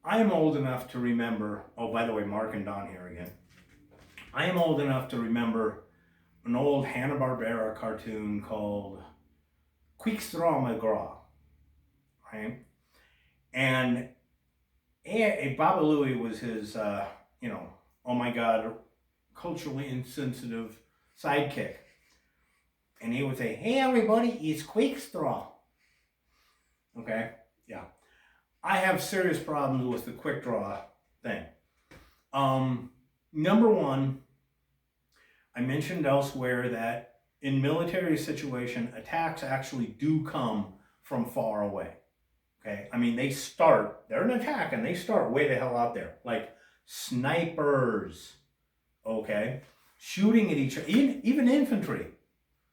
I am old enough to remember, oh, by the way, Mark and Don here again. I am old enough to remember an old Hanna-Barbera cartoon called Quicksdraw McGraw, right? And Baba Louie was his, oh my God, culturally insensitive sidekick. And he would say, hey everybody, it's Quickstraw. Okay, yeah. I have serious problems with the quick draw thing. Number one, I mentioned elsewhere that in military situation, attacks actually do come from far away. Okay, I mean they're an attack and they start way the hell out there, like snipers. Okay, shooting at each other, even infantry,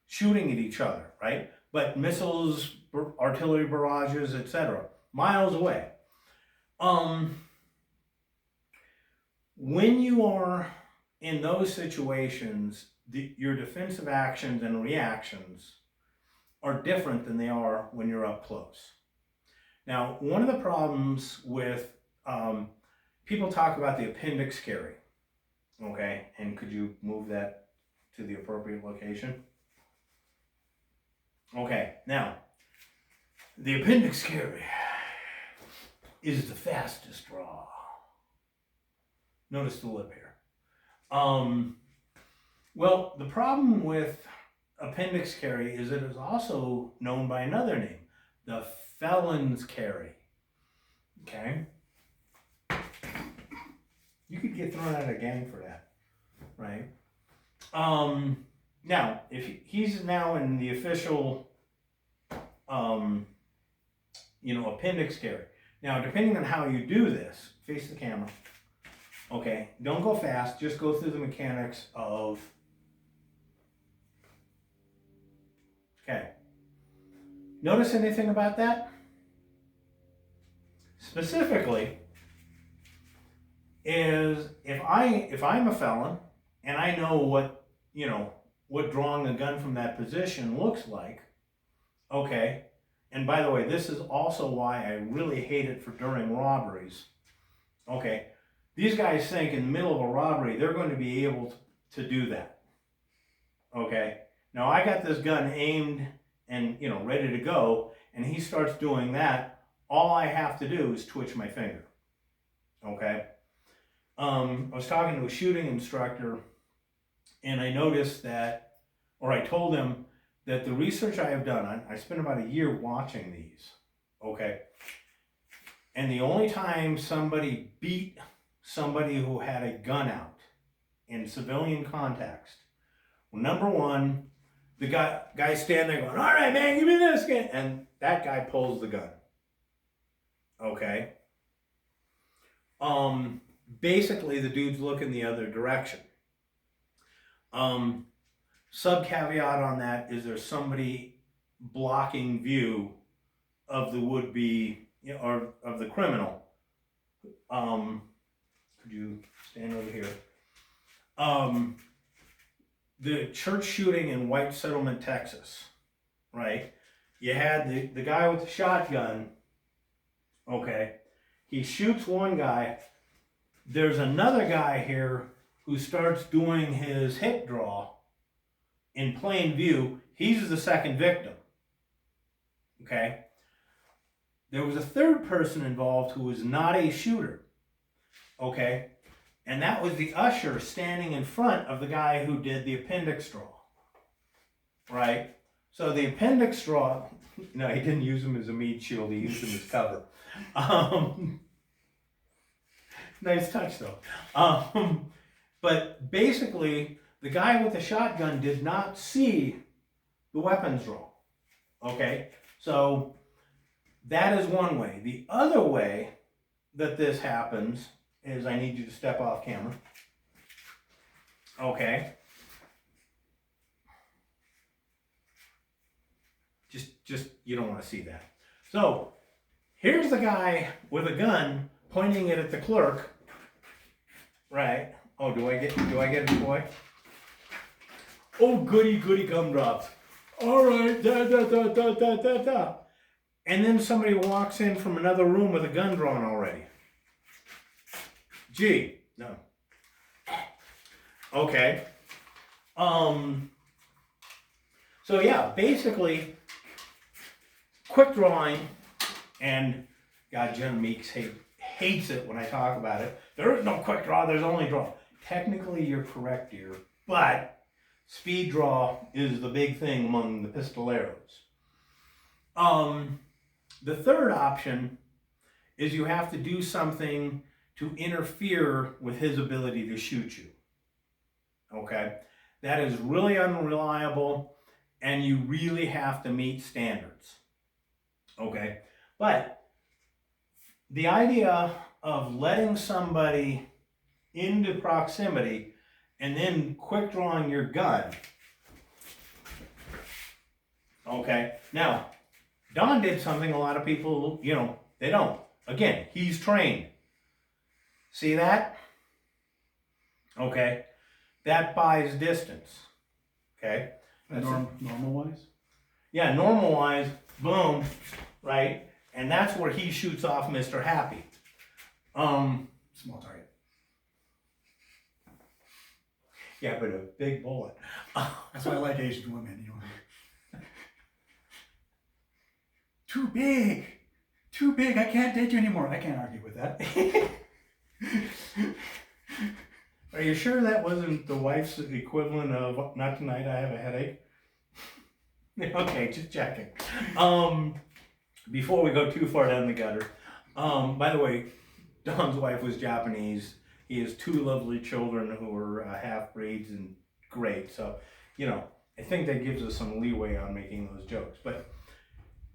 shooting at each other, right? But missiles, artillery barrages, etc., miles away. When you are in those situations, your defensive actions and reactions are different than they are when you're up close. Now, one of the problems with people talk about the appendix carry. Okay, and could you move that to the appropriate location? Okay, now, the appendix carry is the fastest draw. Notice the lip here. Well, the problem with appendix carry is it is also known by another name, the felon's carry. Okay? You could get thrown out of the gang for that, right? Now, if he's now in the official, appendix carry. Now, depending on how you do this, face the camera. Okay, don't go fast, just go through the mechanics of, okay. Notice anything about that? Specifically, is if I'm a felon and I know what drawing a gun from that position looks like, okay, and by the way, this is also why I really hate it for during robberies, okay. These guys think in the middle of a robbery, they're going to be able to do that. Okay. Now I got this gun aimed and, ready to go, and he starts doing that. All I have to do is twitch my finger. Okay. I was talking to a shooting instructor, and I noticed that, or I told him that the research I have done, I spent about a year watching these. Okay. And the only time somebody beat somebody who had a gun out in civilian context. Well, number one, the guy standing there going, all right, man, give me this gun. And that guy pulls the gun. Okay. Basically, the dude's looking the other direction. Sub caveat on that is there's somebody blocking view of the would-be, or of the criminal. Could you stand over here? The church shooting in White Settlement, Texas, right? You had the guy with the shotgun, okay? He shoots one guy. There's another guy here who starts doing his hip draw in plain view. He's the second victim, okay? There was a third person involved who was not a shooter. Okay, and that was the usher standing in front of the guy who did the appendix draw, right? So the appendix draw, no, he didn't use him as a meat shield, he used him as cover. Nice touch though. But basically, the guy with the shotgun did not see the weapons draw, okay? So that is one way. The other way that this happens is I need you to step off camera. Okay. Just you don't want to see that. So here's the guy with a gun pointing it at the clerk. Right. Oh, do I get it, boy? Oh, goody gumdrops. All right, da. And then somebody walks in from another room with a gun drawn already. G. No. Okay. So yeah, basically, quick drawing, and God, Jen Meeks hates it when I talk about it. There is no quick draw, there's only draw. Technically, you're correct here, but speed draw is the big thing among the pistoleros. The third option is you have to do something to interfere with his ability to shoot you. Okay? That is really unreliable, and you really have to meet standards. Okay? But the idea of letting somebody into proximity and then quick drawing your gun. Okay? Now, Don did something a lot of people, they don't. Again, he's trained. See that? Okay. That buys distance. Okay. Normal wise? Yeah, normal wise, boom, right? And that's where he shoots off Mr. Happy. Small target. Yeah, but a big bullet. That's why I like Asian women, Too big! Too big, I can't date you anymore. I can't argue with that. Are you sure that wasn't the wife's equivalent of "not tonight, I have a headache"? Okay, just checking. Before we go too far down the gutter, by the way, Don's wife was Japanese. He has 2 lovely children who are half-breeds and great. So, I think that gives us some leeway on making those jokes. But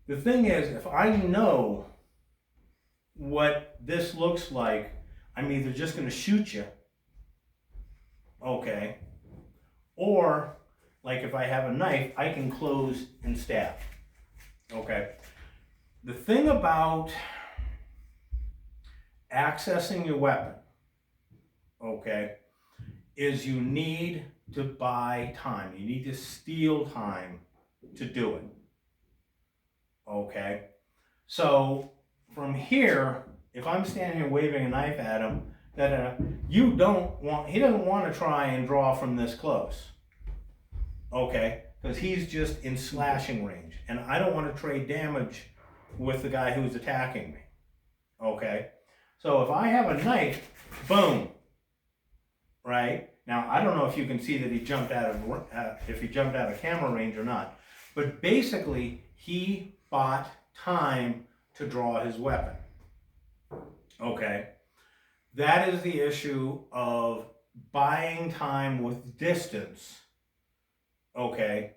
the thing is, if I know what this looks like, I'm either just going to shoot you, okay, or like if I have a knife, I can close and stab, okay. The thing about accessing your weapon, okay, is you need to buy time. You need to steal time to do it, okay. So from here, if I'm standing here waving a knife at him, he doesn't want to try and draw from this close, okay, because he's just in slashing range, and I don't want to trade damage with the guy who's attacking me, okay. So if I have a knife, boom, right? Now I don't know if you can see that he jumped out of camera range or not, but basically he bought time to draw his weapon, okay. That is the issue of buying time with distance, okay,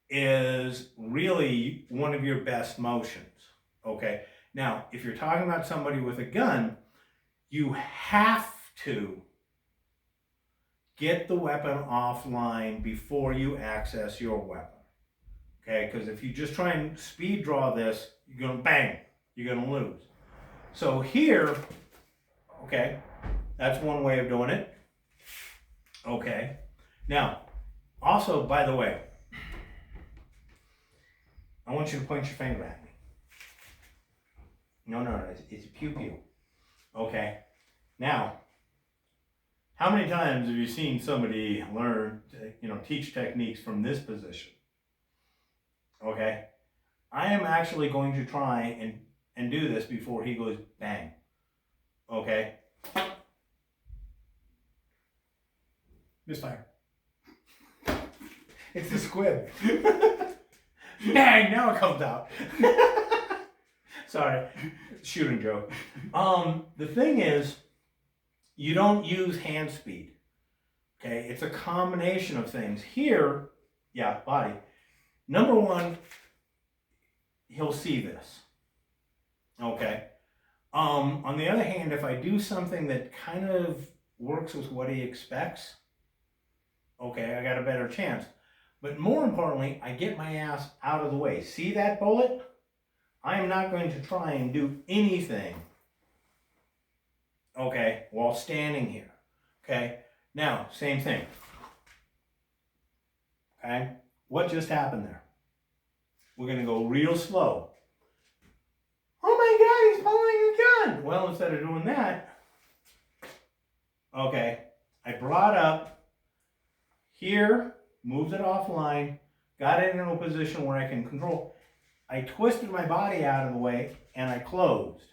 is really one of your best motions, okay. Now, if you're talking about somebody with a gun, you have to get the weapon offline before you access your weapon, okay, because if you just try and speed draw this, you're going to bang, you're going to lose. So here, okay, that's one way of doing it. Okay. Now, also, by the way, I want you to point your finger at me. No, it's pew pew. Okay. Now, how many times have you seen somebody learn, teach techniques from this position? Okay. I am actually going to try and do this before he goes bang. Okay. Misfire. It's the squib. Bang! Now it comes out. Sorry, shooting joke. The thing is, you don't use hand speed. Okay, it's a combination of things. Here, yeah, body. Number one, he'll see this. Okay. On the other hand, if I do something that kind of works with what he expects, okay, I got a better chance. But more importantly, I get my ass out of the way. See that bullet? I am not going to try and do anything, okay, while standing here. Okay, now, same thing. Okay, what just happened there? We're going to go real slow. Oh my God, he's pulling a gun. Well, instead of doing that, Okay, I brought up here, moved it offline, got it in a position where I can control. I twisted my body out of the way and I closed.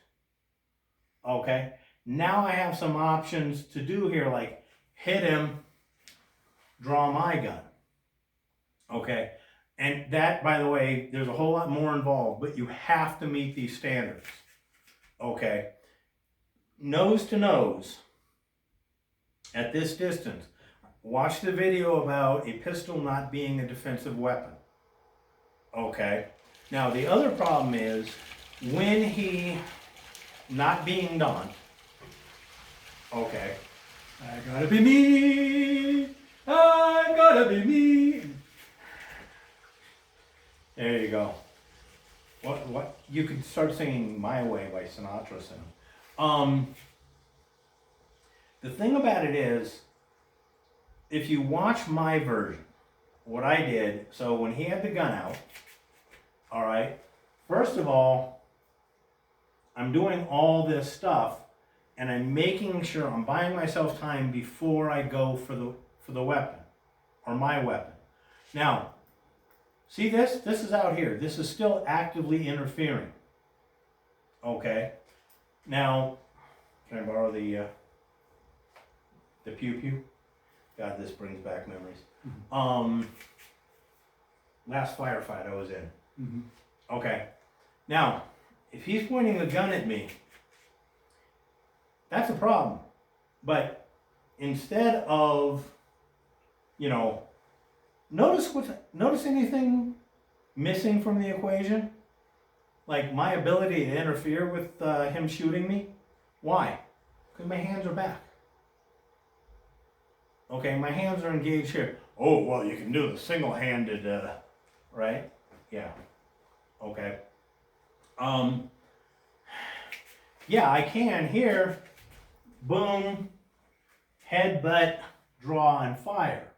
Okay, now I have some options to do here, like hit him, draw my gun. Okay, and that, by the way, there's a whole lot more involved, but you have to meet these standards. Okay, nose to nose at this distance. Watch the video about a pistol not being a defensive weapon. Okay, now the other problem is when he not being done. Okay, I gotta be me. I gotta be me. there you go. What you could start singing "My Way" by Sinatra soon. The thing about it is, if you watch my version, what I did, so when he had the gun out, all right, first of all, I'm doing all this stuff and I'm making sure I'm buying myself time before I go for the weapon or my weapon. Now, see this? This is out here. This is still actively interfering. Okay. Now, can I borrow the pew pew? God, this brings back memories. Last firefight I was in. Mm-hmm. Okay. Now, if he's pointing a gun at me, that's a problem. But instead of, notice anything missing from the equation? Like my ability to interfere with him shooting me? Why? Because my hands are back. Okay, my hands are engaged here. Oh, well, you can do the single-handed, right? Yeah. Okay. Yeah, I can here. Boom. Headbutt, draw, and fire.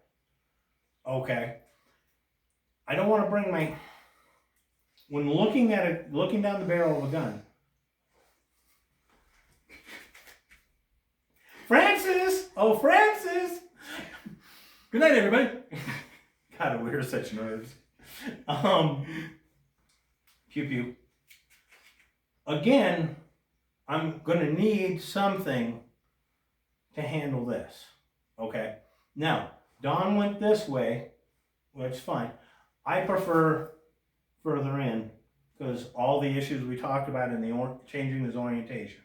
Okay. I don't want to bring my... When looking at it, looking down the barrel of a gun. Francis! Oh, Francis! Good night, everybody. God, we're such nerds. Pew pew. Again, I'm gonna need something to handle this. Okay. Now, Don went this way, which is fine. I prefer further in because all the issues we talked about in the changing his orientation.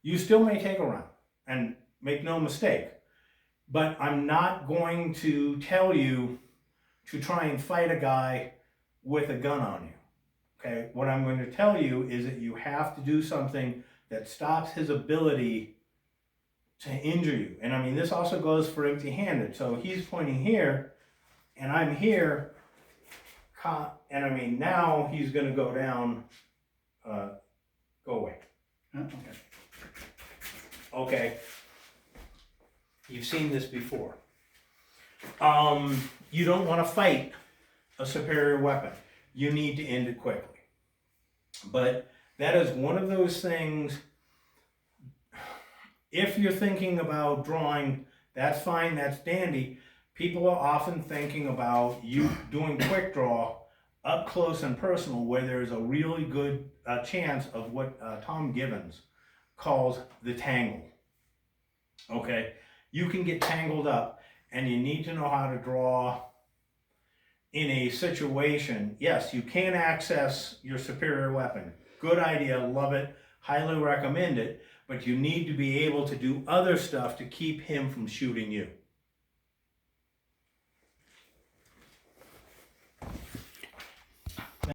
You still may take a round, and make no mistake, but I'm not going to tell you to try and fight a guy with a gun on you. Okay, what I'm going to tell you is that you have to do something that stops his ability to injure you. And I mean, this also goes for empty-handed. So he's pointing here, and I'm here, and I mean, now he's going to go down, go away. Okay. Okay. You've seen this before. You don't want to fight a superior weapon. You need to end it quickly. But that is one of those things, if you're thinking about drawing, that's fine, that's dandy. People are often thinking about you doing quick draw up close and personal where there's a really good chance of what Tom Gibbons calls the tangle. Okay, you can get tangled up and you need to know how to draw in a situation. Yes, you can access your superior weapon. Good idea, love it, highly recommend it, but you need to be able to do other stuff to keep him from shooting you.